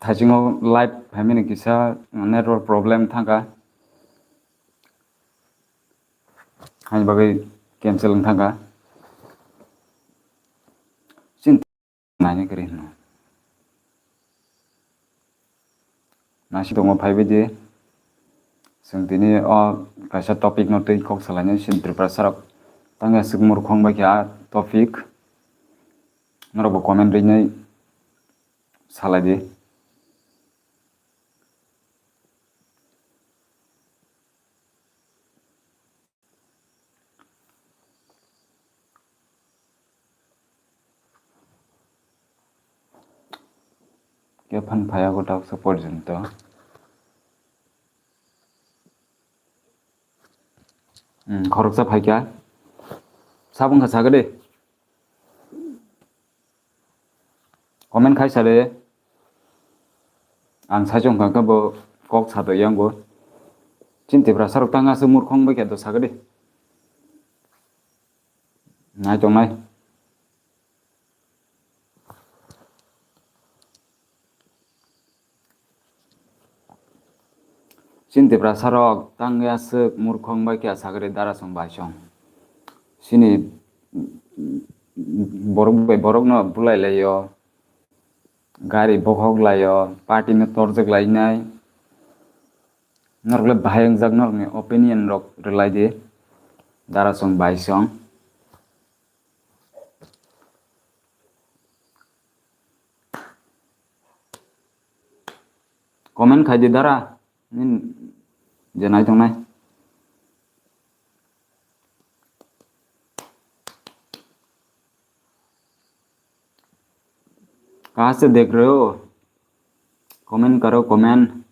थाइजिङाव live फाइमिनि किसा network problem थांगा हानि बागै कैंसिल थांगा सिन नायनो करी नासी दङ फाइबायदि जों दिनै कायसा टपिक नो तै कक सालायनो सिन प्रिपारेसन तंगे सुगमुर खोंबाय क्या टपिक नरबो कमेंट रैनै सालायदि के फन फाया गोटाव सपोर्ट जनता खरकसा फाय क्या साबुन का सागदे कमेंट खाय साले आं साजों कांकाबो कक सादो यांगो चिंतिफ्रा सरक तांगासो मुरखं बाय क्या तो सागदे नाय तो नाय चिंतिफ्रा सरक तांगासो मुरखं बाय क्या सागदे दारासं बायसं सिनी borok no bulai layo gari bohog layo party no torjak lainai norgle bahayang jak norni opinion rok relai di darasong baisong comment khai di dara nin jenai tongnai कहाँ से देख रहे हो कमेंट करो कमेंट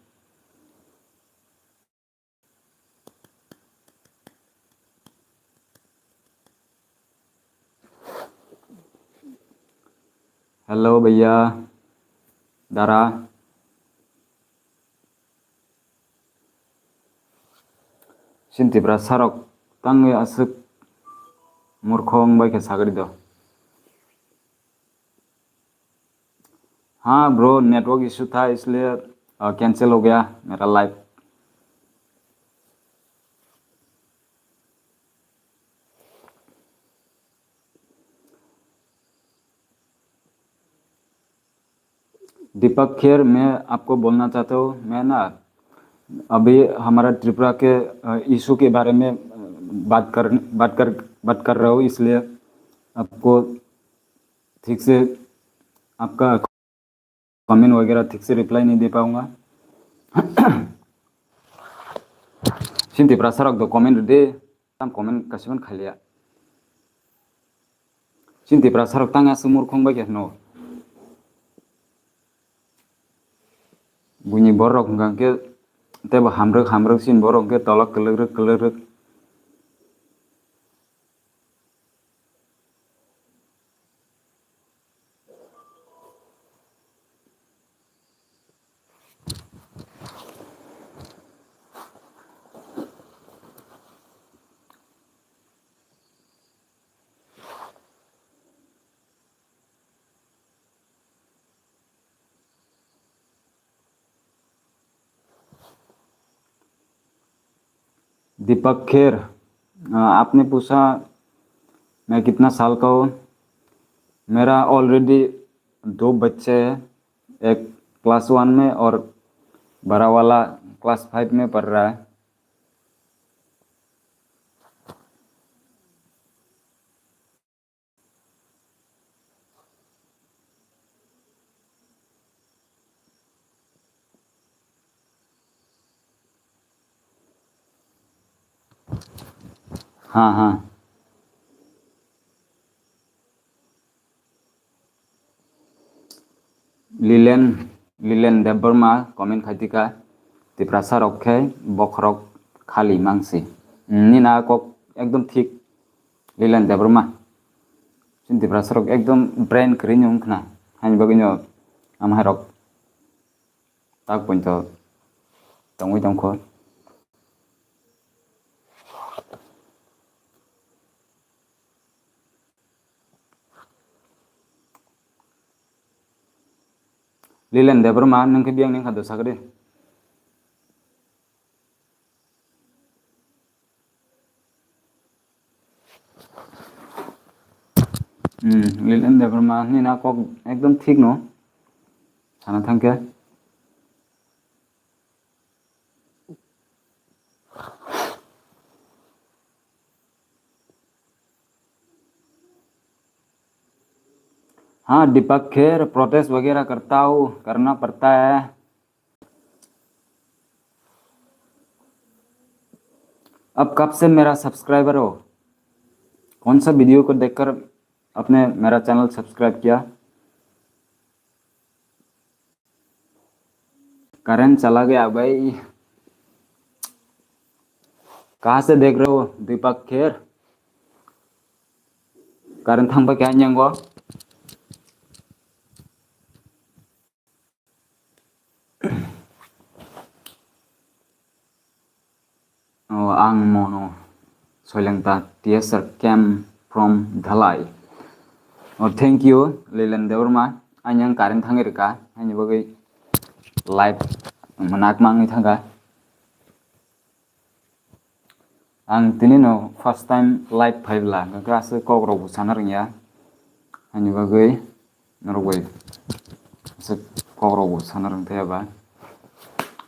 हेलो भैया दारा सिंतिफ्रा सरक तंगे असुक मूर्खों बाय के सागरी दो हाँ ब्रो नेटवर्क इशू था इसलिए कैंसिल हो गया मेरा लाइव दीपक खेर मैं आपको बोलना चाहता हूँ मैं ना अभी हमारा त्रिपुरा के इशू के बारे में बात कर रहा हूँ इसलिए आपको ठीक से आपका कमेंट वगैरह ठीक से रिप्लाई नहीं दे पाऊंगा सिंती प्रसारक दो कमेंट दे तम कमेंट कसिबन खालिया सिंती प्रसारक तांगा सुमुर खोंबाय के नो बुनि बरक गांके तेब हामरक सिन बरक के तलक कलरक दीपक खेर आपने पूछा मैं कितना साल का हूँ मेरा ऑलरेडी 2 बच्चे हैं एक क्लास 1 में और बड़ा वाला क्लास 5 में पढ़ रहा है हाँ हाँ लिलेन देवबर्मा कमेंट खातिका तिप्रासा रखे बखरक खाली मांगसी नीना कक एकदम ठीक लिलेन देवबर्मा तिप्रासा रक एकदम ब्रेन करिनो उखना हानि बगिनो आमहारक ताक point तंगुइ तंखो Lilen de berma nang ke biang ning khado sagade. Lilen de berma ni na kok ekdom ठीक no. Sana thangke. हाँ दीपक खेर प्रोटेस्ट वगैरह करता हूँ, करना पड़ता है। अब कब से मेरा सब्सक्राइबर हो? कौन सा वीडियो को देखकर आपने मेरा चैनल सब्सक्राइब किया? करंट चला गया भाई। कहाँ से देख रहे हो दीपक खेर? करंट थंग क्या nyanggo? Oh, ang mono soilengta TSR came from Dhalai. Oh, thank you Lilen Deurma. Anyang current thang irka, any bagi live manak mangi thanga. Ang tinino first time live five la, gagas kogro busanar ya. Any bagi narway. Se kogro busanar ngte ba.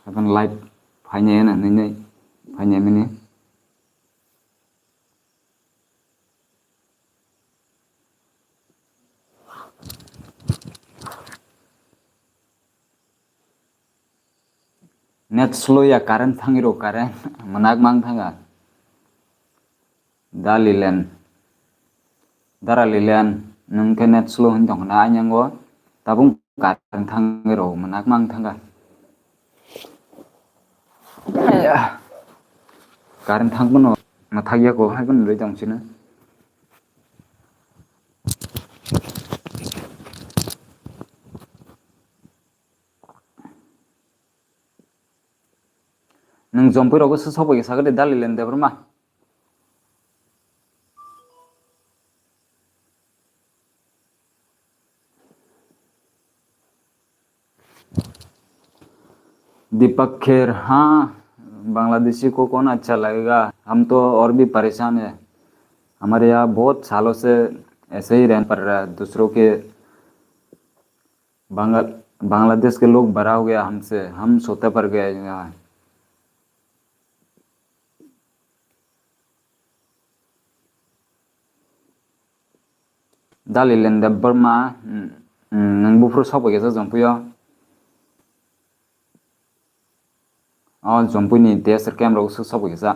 Akan live phanya na nini phanya mini. Net slow ya current thangiro current manak mang thanga. Dalilen daralilen nung ke net slow hintong na anyanggo tabung current thangiro manak mang thanga. Current thang puno mathagya ko hai pun le jang sina. Nung jompu rogo sesobo ya sagade dalilen de berma. दीपक खेर हाँ बांग्लादेशी को कौन अच्छा लगेगा, हम तो और भी परेशान है। हमारे यहाँ बहुत सालों से ऐसे ही रहना पड़ रहा है। दूसरों के बांग्लादेश के लोग बड़ा हो गया हमसे, हम सोते पड़ गए यहाँ। Dalilen de berma nang bufro sobo ya jompu ya. Oh jompu ni TSR cam ro sobo ya.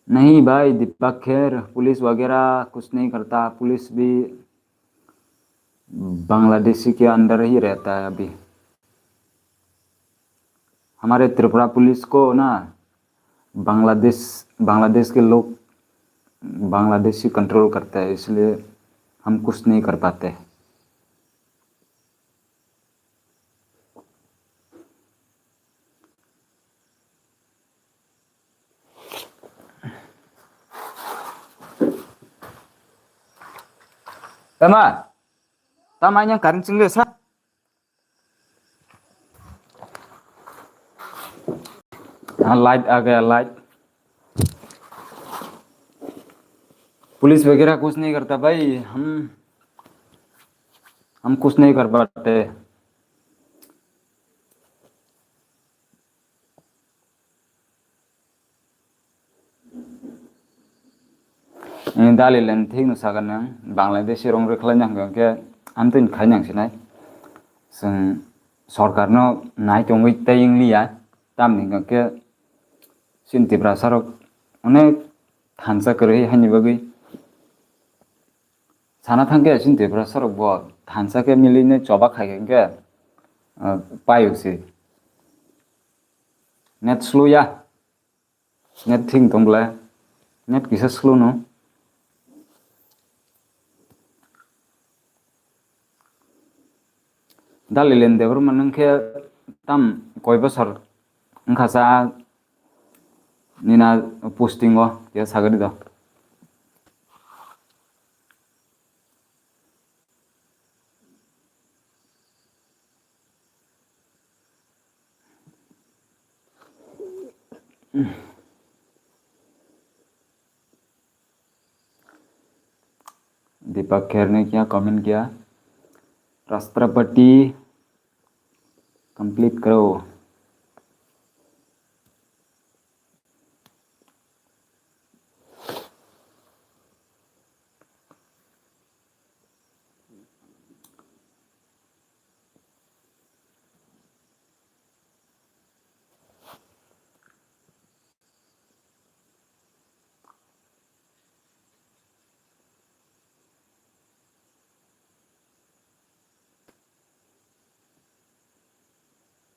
नहीं भाई दीपक खेर पुलिस वगैरह कुछ नहीं करता, पुलिस भी बांग्लादेशी के अंदर ही रहता है अभी। हमारे त्रिपुरा पुलिस को ना बांग्लादेश के लोग बांग्लादेशी कंट्रोल करते हैं, इसलिए हम कुछ नहीं कर पाते। Tama, tamanya kancing desa. Light आ गया लाइट। पुलिस वगैरह कुछ नहीं करता भाई, हम कुछ नहीं कर पाते। Dalilen ठीक नुसागन नों बांग्लादेशी रंग रेखलाय नांगो के आमतिन खाय नांसिनाय जों सरकारनो नाय तंगै तयिंलिया तामनि के सिन्तिफ्रा सारक अनेक थानसा करे हानि बगै साना थांगे सिन्तिफ्रा सारक ब थानसा के मिलिने चबा खाय के पायुसि नेट स्लो या नेट थिंग दंब्ला नेट किसा स्लो नो Dalilen de berma nung ke tam koi besar ngkasa nina posting go ya sagari do दीपक खेर ने क्या कमेंट किया, राष्ट्रपति कंप्लीट करो।